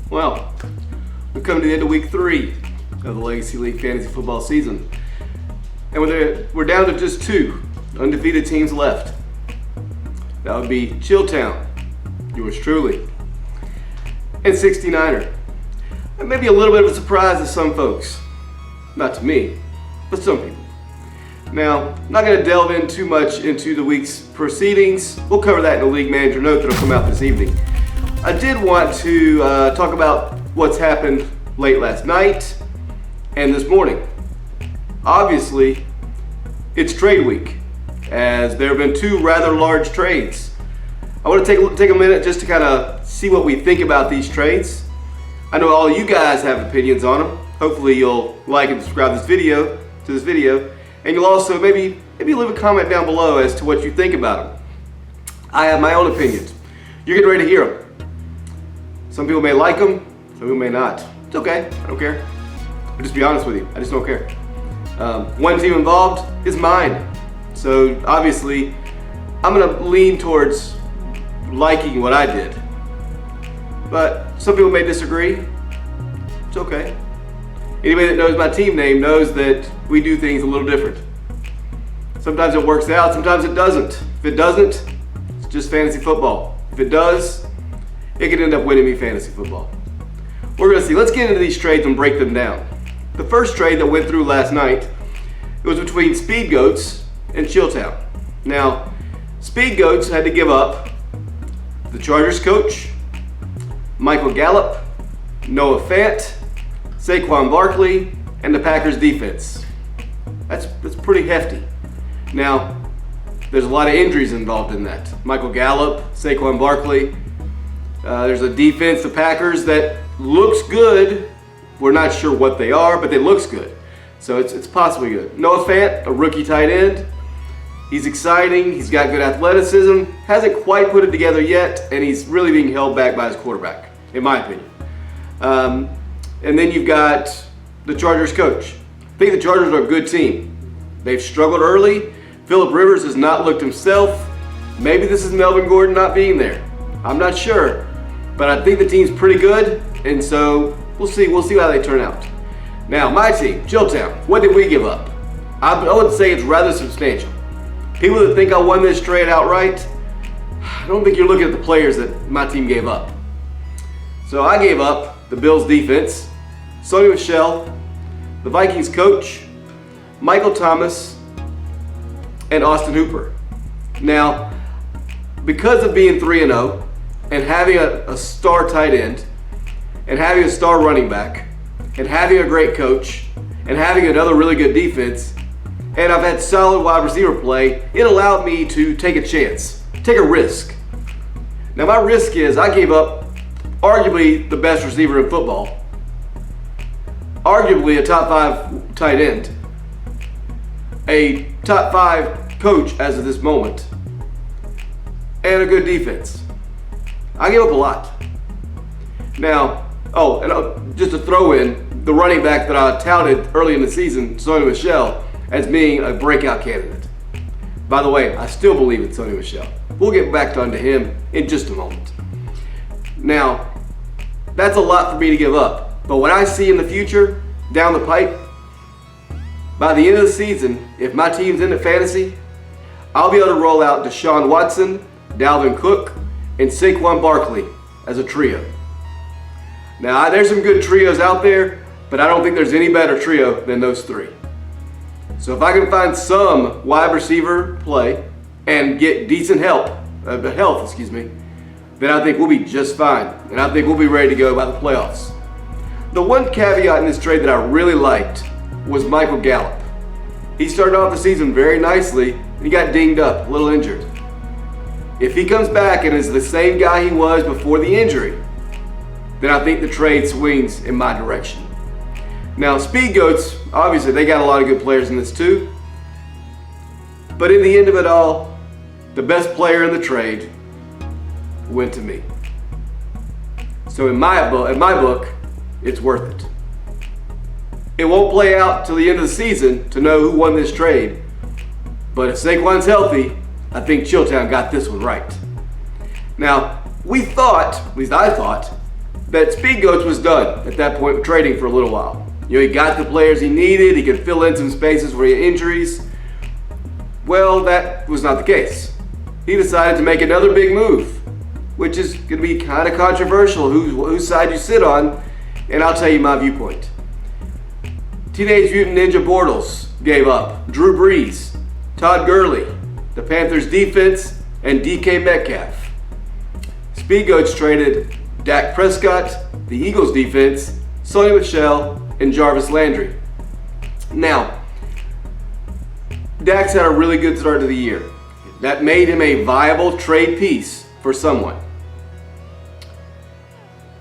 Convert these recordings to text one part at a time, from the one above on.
Well, we've come to the end of week 3 of the Legacy League fantasy football season. And we're down to just 2 undefeated teams left. That would be ChillTown, yours truly, and 69er. And maybe a little bit of a surprise to some folks. Not to me, but some people. Now, I'm not going to delve in too much into the week's proceedings. We'll cover that in the league manager note that'll come out this evening. I did want to talk about what's happened late last night and this morning. Obviously, it's trade week, as there have been 2 rather large trades. I want to take a minute just to kind of see what we think about these trades. I know all you guys have opinions on them. Hopefully you'll like and subscribe to this video, and you'll also maybe leave a comment down below as to what you think about them. I have my own opinions. You're getting ready to hear them. Some people may like them, some people may not. It's okay, I don't care. I'll just be honest with you, I just don't care. One team involved is mine. So obviously, I'm gonna lean towards liking what I did. But some people may disagree. It's okay. Anybody that knows my team name knows that we do things a little different. Sometimes it works out, sometimes it doesn't. If it doesn't, it's just fantasy football. If it does, it could end up winning me fantasy football. We're gonna see. Let's get into these trades and break them down. The first trade that went through last night, it was between Speed Goats and ChillTown. Now, Speed Goats had to give up the Chargers coach, Michael Gallup, Noah Fant, Saquon Barkley, and the Packers defense. That's pretty hefty. Now, there's a lot of injuries involved in that. Michael Gallup, Saquon Barkley. There's a defense, the Packers, that looks good. We're not sure what they are, but it looks good. So it's possibly good. Noah Fant, a rookie tight end. He's exciting, he's got good athleticism, hasn't quite put it together yet, and he's really being held back by his quarterback, in my opinion. And then you've got the Chargers coach. I think the Chargers are a good team. They've struggled early. Phillip Rivers has not looked himself. Maybe this is Melvin Gordon not being there. I'm not sure. But I think the team's pretty good, and so we'll see how they turn out. Now, my team, ChillTown, what did we give up? I would say it's rather substantial. People that think I won this trade outright, I don't think you're looking at the players that my team gave up. So I gave up the Bills defense, Sony Michel, the Vikings coach, Michael Thomas, and Austin Hooper. Now, because of being 3-0, and having a star tight end, and having a star running back, and having a great coach, and having another really good defense, and I've had solid wide receiver play, it allowed me to take a chance, take a risk. Now my risk is I gave up arguably the best receiver in football, arguably a top 5 tight end, a top 5 coach as of this moment, and a good defense. I gave up a lot. Now, just to throw in the running back that I touted early in the season, Sony Michel, as being a breakout candidate. By the way, I still believe in Sony Michel. We'll get back onto him in just a moment. Now, that's a lot for me to give up. But what I see in the future, down the pipe, by the end of the season, if my team's into fantasy, I'll be able to roll out Deshaun Watson, Dalvin Cook, and Saquon Barkley as a trio. Now, there's some good trios out there, but I don't think there's any better trio than those 3. So if I can find some wide receiver play and get decent health, then I think we'll be just fine, and I think we'll be ready to go by the playoffs. The one caveat in this trade that I really liked was Michael Gallup. He started off the season very nicely, and he got dinged up, a little injured. If he comes back and is the same guy he was before the injury, then I think the trade swings in my direction. Now, Speed Goats, obviously they got a lot of good players in this too. But in the end of it all, the best player in the trade went to me. So in my book, it's worth it. It won't play out till the end of the season to know who won this trade. But if Saquon's healthy, I think ChillTown got this one right. Now, we thought, at least I thought, that Speed Goats was done at that point with trading for a little while. He got the players he needed. He could fill in some spaces where he had injuries. Well, that was not the case. He decided to make another big move, which is going to be kind of controversial whose side you sit on, and I'll tell you my viewpoint. Teenage Mutant Ninja Bortles gave up Drew Brees, Todd Gurley, the Panthers defense, and DK Metcalf. Speed Goats traded Dak Prescott, the Eagles defense, Sony Michel, and Jarvis Landry. Now, Dak's had a really good start to the year. That made him a viable trade piece for someone.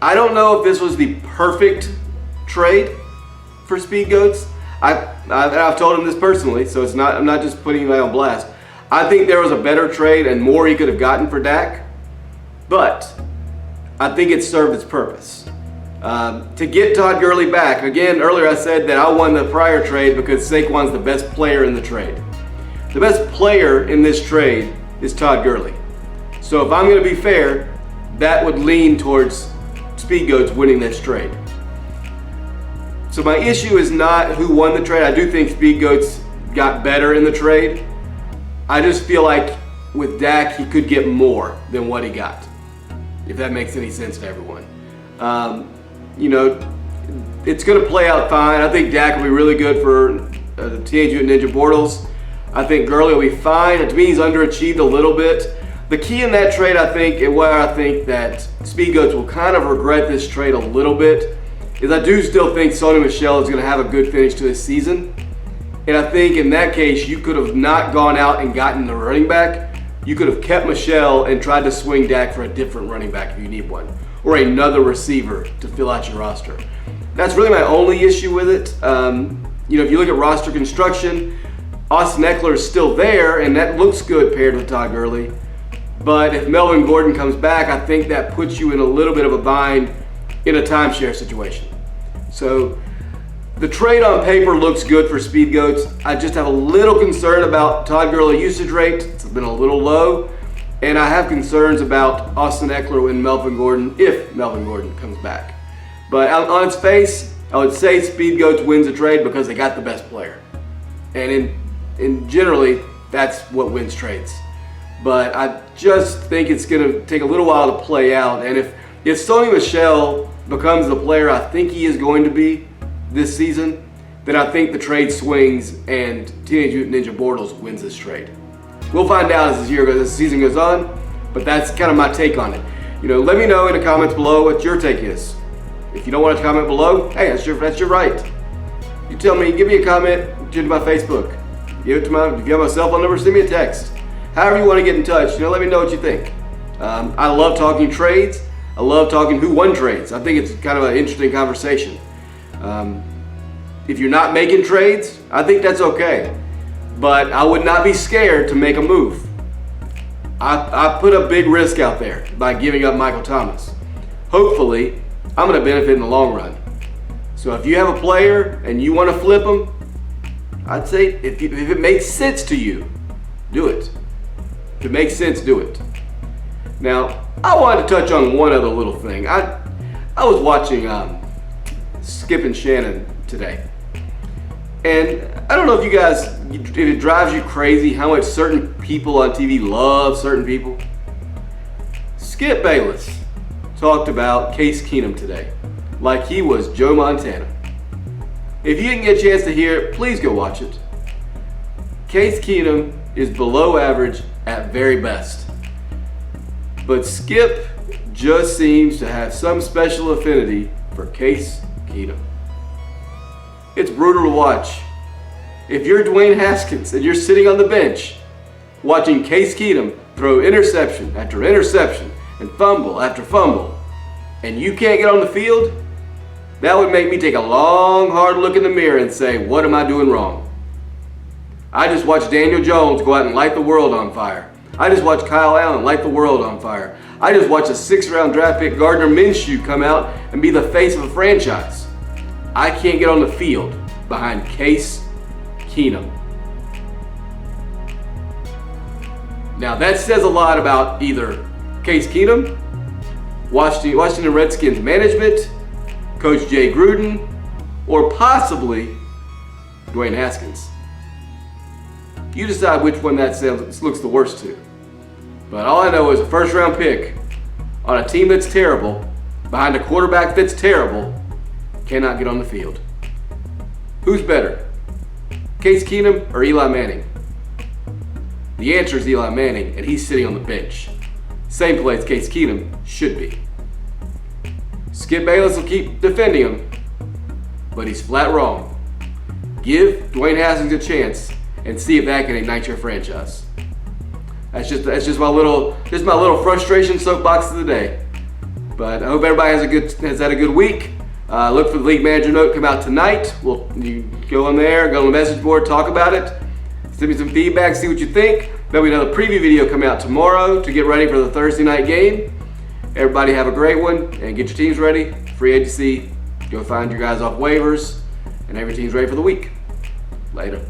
I don't know if this was the perfect trade for Speed Goats. I've told him this personally, so I'm not just putting anybody on blast. I think there was a better trade and more he could have gotten for Dak, but I think it served its purpose. To get Todd Gurley back, again, earlier I said that I won the prior trade because Saquon's the best player in the trade. The best player in this trade is Todd Gurley. So if I'm going to be fair, that would lean towards Speed Goats winning this trade. So my issue is not who won the trade. I do think Speed Goats got better in the trade. I just feel like with Dak, he could get more than what he got, if that makes any sense to everyone. It's going to play out fine. I think Dak will be really good for the Teenage Mutant Ninja Bortles. I think Gurley will be fine. To me, he's underachieved a little bit. The key in that trade, I think, and where I think that Speed Goats will kind of regret this trade a little bit, is I do still think Sony Michel is going to have a good finish to his season. And I think in that case, you could have not gone out and gotten the running back. You could have kept Michel and tried to swing Dak for a different running back if you need one, or another receiver to fill out your roster. That's really my only issue with it. If you look at roster construction, Austin Eckler is still there, and that looks good paired with Todd Gurley. But if Melvin Gordon comes back, I think that puts you in a little bit of a bind in a timeshare situation. So the trade on paper looks good for Speed Goats. I just have a little concern about Todd Gurley usage rate. It's been a little low. And I have concerns about Austin Eckler and Melvin Gordon if Melvin Gordon comes back. But on its face, I would say Speed Goats wins the trade because they got the best player. And in generally, that's what wins trades. But I just think it's going to take a little while to play out. And if Sony Michel becomes the player I think he is going to be this season, then I think the trade swings and Teenage Mutant Ninja Bortles wins this trade. We'll find out as the season goes on, but that's kind of my take on it. Let me know in the comments below what your take is. If you don't want to comment below, hey, that's your right. You tell me, give me a comment to my Facebook. If you have my cell phone number, send me a text. However you want to get in touch, let me know what you think. I love talking trades. I love talking who won trades. I think it's kind of an interesting conversation. If you're not making trades, I think that's okay. But I would not be scared to make a move. I put a big risk out there by giving up Michael Thomas. Hopefully, I'm going to benefit in the long run. So if you have a player and you want to flip him, I'd say if it makes sense to you, do it. If it makes sense, do it. Now, I wanted to touch on one other little thing. I was watching Skip and Shannon today. And I don't know if you guys, if it drives you crazy how much certain people on TV love certain people. Skip Bayless talked about Case Keenum today like he was Joe Montana. If you didn't get a chance to hear it, please go watch it. Case Keenum is below average at very best. But Skip just seems to have some special affinity for Case Keenum. It's brutal to watch. If you're Dwayne Haskins and you're sitting on the bench watching Case Keenum throw interception after interception and fumble after fumble, and you can't get on the field, that would make me take a long, hard look in the mirror and say, what am I doing wrong? I just watched Daniel Jones go out and light the world on fire. I just watched Kyle Allen light the world on fire. I just watched a 6th-round draft pick Gardner Minshew come out and be the face of a franchise. I can't get on the field behind Case Keenum. Now that says a lot about either Case Keenum Washington Redskins management, Coach Jay Gruden, or possibly Dwayne Haskins. You decide which one that looks the worst to. But all I know is a first-round pick on a team that's terrible, behind a quarterback that's terrible, cannot get on the field. Who's better, Case Keenum or Eli Manning? The answer is Eli Manning, and he's sitting on the bench. Same place Case Keenum should be. Skip Bayless will keep defending him, but he's flat wrong. Give Dwayne Haskins a chance and see if that can ignite your franchise. That's just my little frustration soapbox of the day. But I hope everybody has had a good week. Look for the league manager note come out tonight. You go on there, go on the message board, talk about it. Send me some feedback, see what you think. There'll be another preview video come out tomorrow to get ready for the Thursday night game. Everybody have a great one and get your teams ready. Free agency, go find your guys off waivers, and every team's ready for the week. Later.